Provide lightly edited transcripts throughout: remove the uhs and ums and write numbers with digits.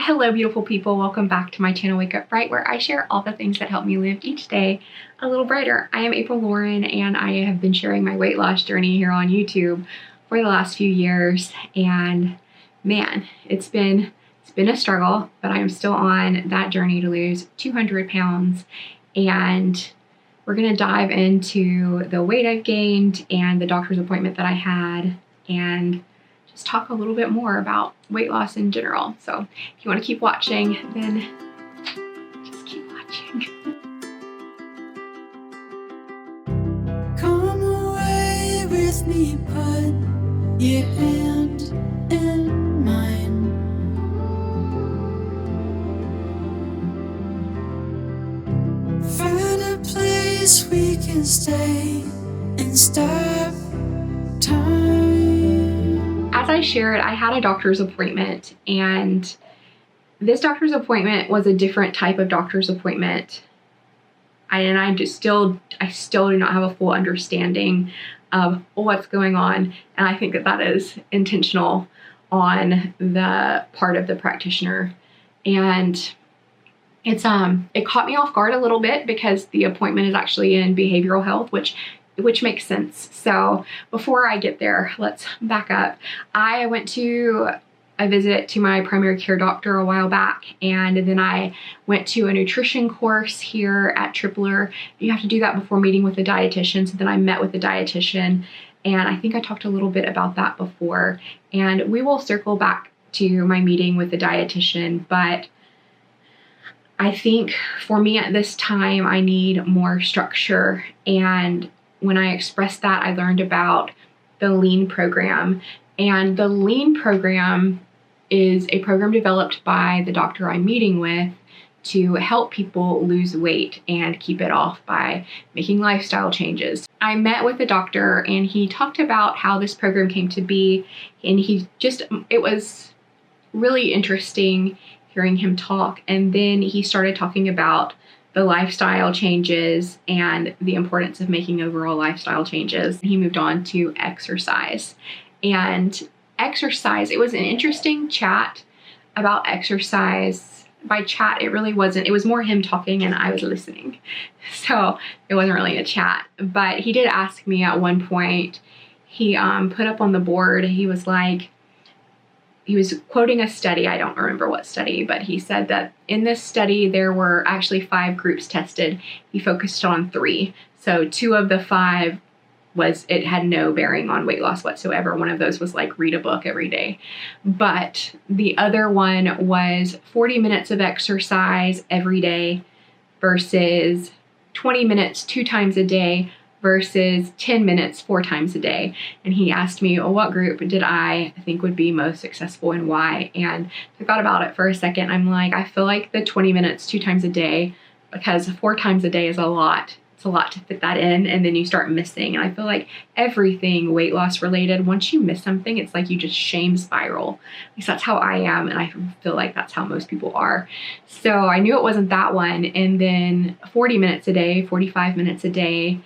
Hello beautiful people, welcome back to my channel Wake Up Bright, where I share all the things that help me live each day a little brighter. I am April Lauren and I have been sharing my weight loss journey here on YouTube for the last few years, and man, it's been a struggle, but I am still on that journey to lose 200 pounds, and we're going to dive into the weight I've gained and the doctor's appointment that I had, and just talk a little bit more about weight loss in general. So if you want to keep watching, then just keep watching. Come away with me, put your hand in mine. Find a place we can stay and stop time. As I shared, I had a doctor's appointment, and this doctor's appointment was a different type of doctor's appointment. I still do not have a full understanding of what's going on, and I think that is intentional on the part of the practitioner. And it caught me off guard a little bit because the appointment is actually in behavioral health, which makes sense. So before I get there, let's back up. I went to a visit to my primary care doctor a while back, and then I went to a nutrition course here at Tripler. You have to do that before meeting with a dietitian. So then I met with a dietitian, and I think I talked a little bit about that before, and we will circle back to my meeting with the dietitian. But I think for me at this time, I need more structure. And when I expressed that, I learned about the LEAN program. And the LEAN program is a program developed by the doctor I'm meeting with to help people lose weight and keep it off by making lifestyle changes. I met with the doctor and he talked about how this program came to be, and it was really interesting hearing him talk. And then he started talking about the lifestyle changes and the importance of making overall lifestyle changes. He moved on to exercise. And exercise, it was an interesting chat about exercise. By chat, it really wasn't. It was more him talking and I was listening. So it wasn't really a chat. But he did ask me at one point, he put up on the board, he was quoting a study. I don't remember what study, but he said that in this study, there were actually 5 groups tested. He focused on 3. So 2 of the 5 it had no bearing on weight loss whatsoever. One of those was like read a book every day. But the other one was 40 minutes of exercise every day versus 20 minutes 2 times a day versus 10 minutes 4 times a day. And he asked me, well, what group did I think would be most successful and why? And I thought about it for a second. I'm like, I feel like the 20 minutes 2 times a day, because 4 times a day is a lot. It's a lot to fit that in, and then you start missing. And I feel like everything weight loss related, once you miss something, it's like you just shame spiral. At least that's how I am, and I feel like that's how most people are. So I knew it wasn't that one. And then 40 minutes a day, 45 minutes a day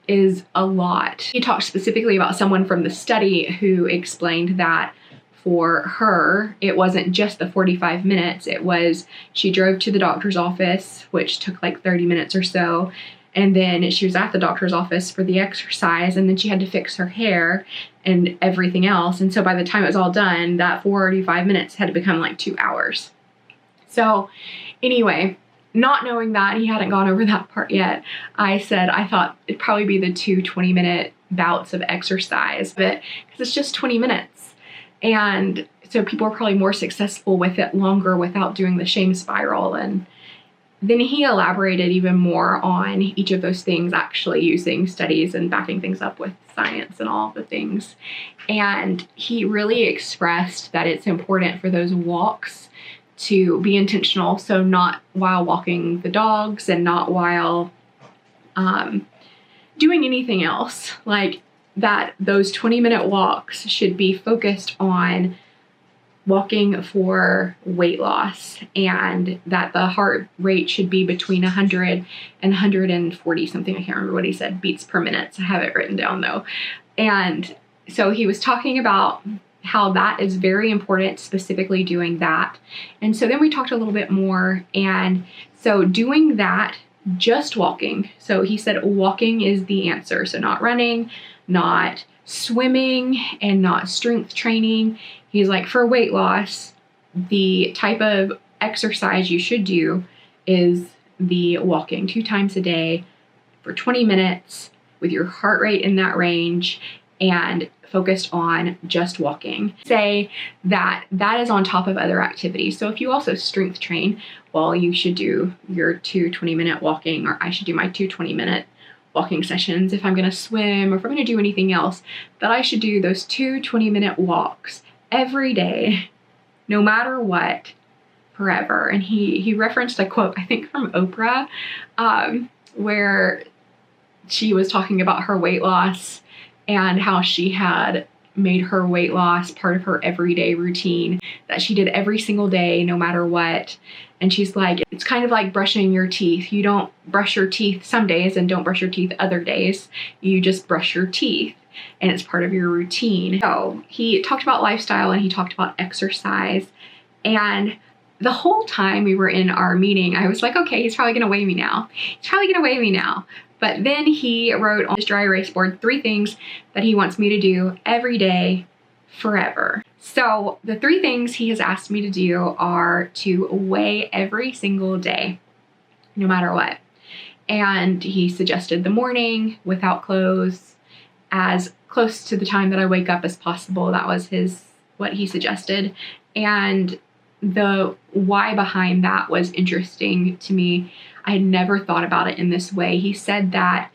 is a lot. He talked specifically about someone from the study who explained that for her, it wasn't just the 45 minutes. It was, she drove to the doctor's office, which took like 30 minutes or so. And then she was at the doctor's office for the exercise, and then she had to fix her hair and everything else. And so by the time it was all done, that 45 minutes had to become like 2 hours. So anyway, not knowing that, he hadn't gone over that part yet, I said I thought it'd probably be the 2 20-minute bouts of exercise, but because it's just 20 minutes. And so people are probably more successful with it longer without doing the shame spiral. And then he elaborated even more on each of those things, actually using studies and backing things up with science and all the things. And he really expressed that it's important for those walks to be intentional. So not while walking the dogs and not while doing anything else. Like that those 20-minute walks should be focused on walking for weight loss, and that the heart rate should be between 100 and 140 something. I can't remember what he said, beats per minute. I have it written down though. And so he was talking about how that is very important, specifically doing that. And so then we talked a little bit more. And so doing that, just walking. So he said walking is the answer. So not running, not swimming, and not strength training. He's like, for weight loss, the type of exercise you should do is the walking 2 times a day for 20 minutes with your heart rate in that range and focused on just walking. Say that that is on top of other activities. So if you also strength train, well, you should do your 2 20-minute walking, or I should do my 2 20-minute walking sessions. If I'm going to swim or if I'm going to do anything else, that I should do those 2 20-minute walks every day, no matter what, forever. And he referenced a quote, I think from Oprah, where she was talking about her weight loss and how she had made her weight loss part of her everyday routine that she did every single day, no matter what. And she's like, it's kind of like brushing your teeth. You don't brush your teeth some days and don't brush your teeth other days. You just brush your teeth, and it's part of your routine. So he talked about lifestyle and he talked about exercise. And the whole time we were in our meeting, I was like, okay, he's probably gonna weigh me now. He's probably gonna weigh me now. But then he wrote on his dry erase board 3 things that he wants me to do every day forever. So the 3 things he has asked me to do are to weigh every single day, no matter what. And he suggested the morning without clothes, as close to the time that I wake up as possible. That was what he suggested. And the why behind that was interesting to me. I had never thought about it in this way. He said that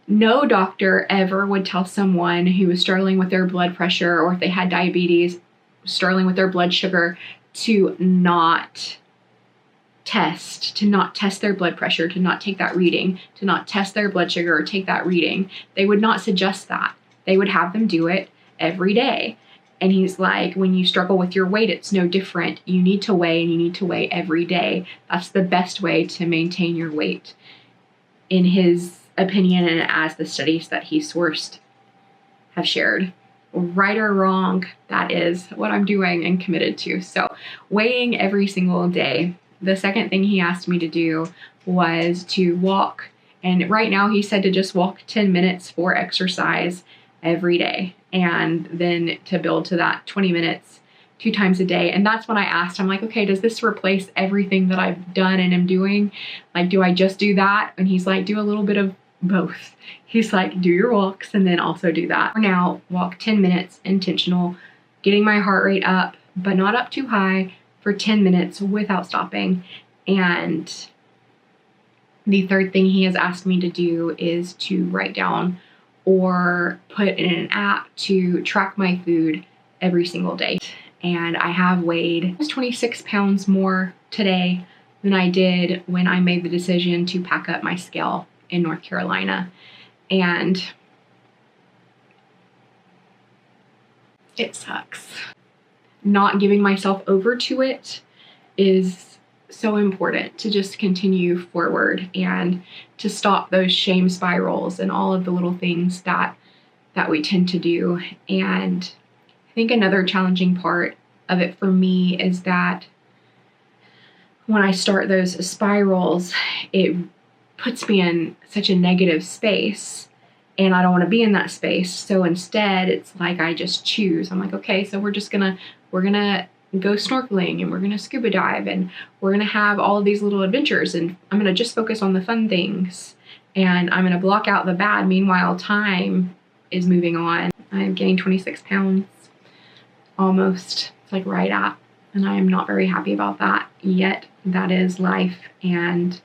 no doctor ever would tell someone who was struggling with their blood pressure, or if they had diabetes, struggling with their blood sugar, to not test their blood pressure, to not take that reading, to not test their blood sugar or take that reading. They would not suggest that. They would have them do it every day. And he's like, when you struggle with your weight, it's no different. You need to weigh, and you need to weigh every day. That's the best way to maintain your weight, in his opinion, and as the studies that he sourced have shared. Right or wrong, that is what I'm doing and committed to. So weighing every single day. The second thing he asked me to do was to walk. And right now he said to just walk 10 minutes for exercise every day, and then to build to that 20 minutes 2 times a day. And that's when I asked, I'm like, okay, does this replace everything that I've done and am doing? Like, do I just do that? And he's like, do a little bit of both. He's like, do your walks and then also do that. For now, walk 10 minutes, intentional, getting my heart rate up, but not up too high, for 10 minutes without stopping. And the third thing he has asked me to do is to write down or put in an app to track my food every single day. And I have weighed 26 pounds more today than I did when I made the decision to pack up my scale in North Carolina. And it sucks. Not giving myself over to it is so important, to just continue forward and to stop those shame spirals and all of the little things that we tend to do. And I think another challenging part of it for me is that when I start those spirals, it puts me in such a negative space, and I don't want to be in that space. So instead, it's like I just choose. I'm like, okay, so we're gonna go snorkeling, and we're gonna scuba dive, and we're gonna have all of these little adventures, and I'm gonna just focus on the fun things, and I'm gonna block out the bad. Meanwhile, time is moving on. I'm getting 26 pounds almost. It's like right at, and I am not very happy about that yet. That is life. And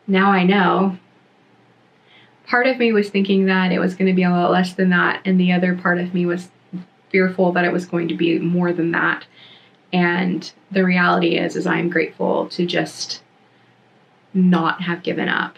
now I know. Part of me was thinking that it was going to be a lot less than that, and the other part of me was fearful that it was going to be more than that. And the reality is I'm grateful to just not have given up,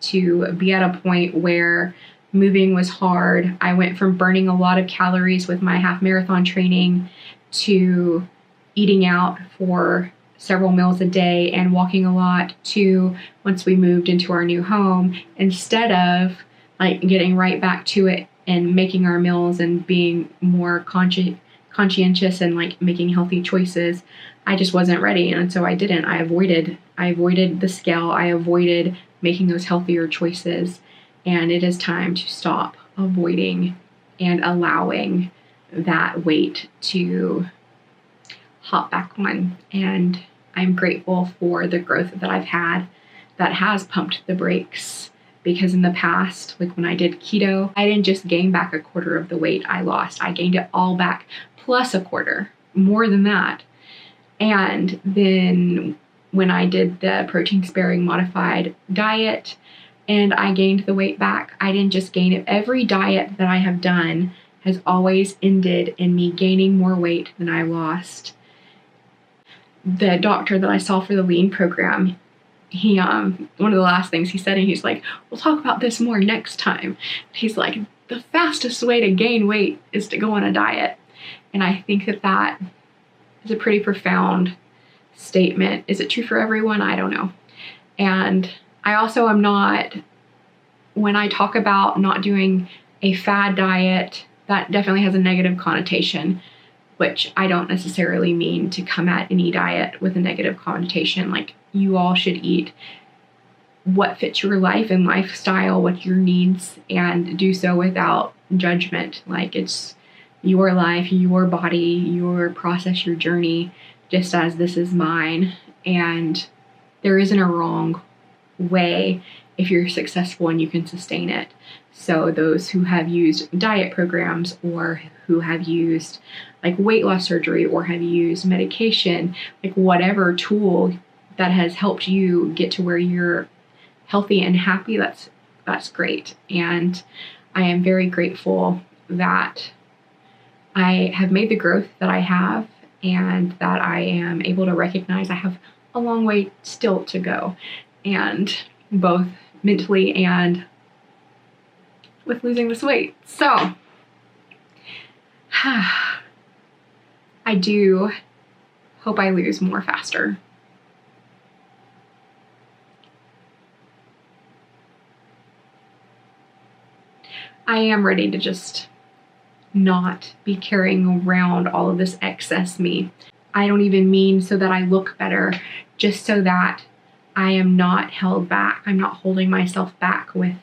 to be at a point where moving was hard. I went from burning a lot of calories with my half marathon training to eating out for several meals a day and walking a lot, to once we moved into our new home, instead of like getting right back to it and making our meals and being more conscientious and like making healthy choices, I just wasn't ready. And so I didn't. I avoided the scale. I avoided making those healthier choices. And it is time to stop avoiding and allowing that weight to hop back on. And I'm grateful for the growth that I've had that has pumped the brakes, because in the past, like when I did keto, I didn't just gain back a quarter of the weight I lost. I gained it all back plus a quarter, more than that. And then when I did the protein sparing modified diet and I gained the weight back, I didn't just gain it. Every diet that I have done has always ended in me gaining more weight than I lost. The doctor that I saw for the lean program, he one of the last things he said, and he's like, we'll talk about this more next time. He's like, the fastest way to gain weight is to go on a diet. And I think that is a pretty profound statement. Is it true for everyone? I don't know. And I also am not, when I talk about not doing a fad diet, that definitely has a negative connotation, which I don't necessarily mean to come at any diet with a negative connotation. Like, you all should eat what fits your life and lifestyle, what your needs, and do so without judgment. Like, it's your life, your body, your process, your journey, just as this is mine. And there isn't a wrong way if you're successful and you can sustain it. So those who have used diet programs or who have used like weight loss surgery or have used medication, like whatever tool that has helped you get to where you're healthy and happy, that's great. And I am very grateful that I have made the growth that I have, and that I am able to recognize I have a long way still to go, and both mentally and with losing this weight. So I do hope I lose more faster. I am ready to just not be carrying around all of this excess me. I don't even mean so that I look better, just so that I am not held back. I'm not holding myself back with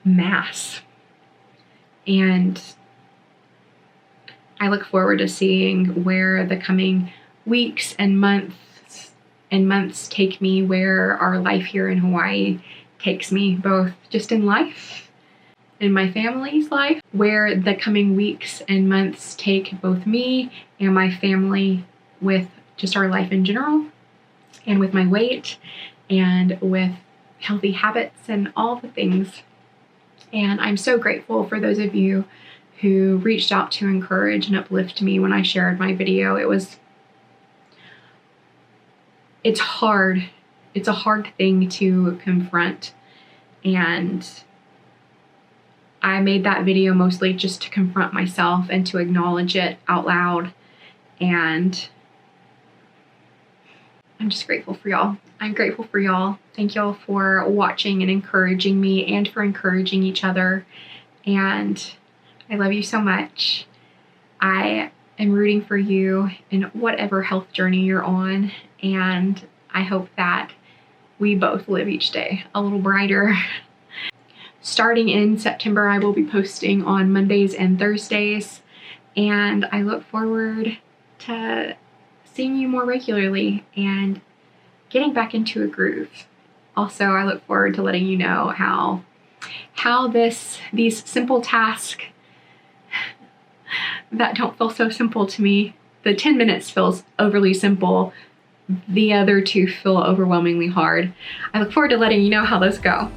mass. And I look forward to seeing where the coming weeks and months take me, where our life here in Hawaii takes me, both just in life, in my family's life, where the coming weeks and months take both me and my family with just our life in general, and with my weight, and with healthy habits and all the things. And I'm so grateful for those of you who reached out to encourage and uplift me when I shared my video. It's hard. It's a hard thing to confront. And I made that video mostly just to confront myself and to acknowledge it out loud. And I'm just grateful for y'all. I'm grateful for y'all. Thank y'all for watching and encouraging me, and for encouraging each other. And I love you so much. I am rooting for you in whatever health journey you're on. And I hope that we both live each day a little brighter. Starting in September, I will be posting on Mondays and Thursdays, and I look forward to seeing you more regularly and getting back into a groove. Also, I look forward to letting you know how these simple tasks that don't feel so simple to me, the 10 minutes feels overly simple, the other two feel overwhelmingly hard. I look forward to letting you know how those go.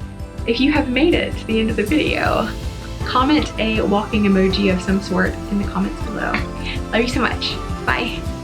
If you have made it to the end of the video, comment a walking emoji of some sort in the comments below. Love you so much. Bye.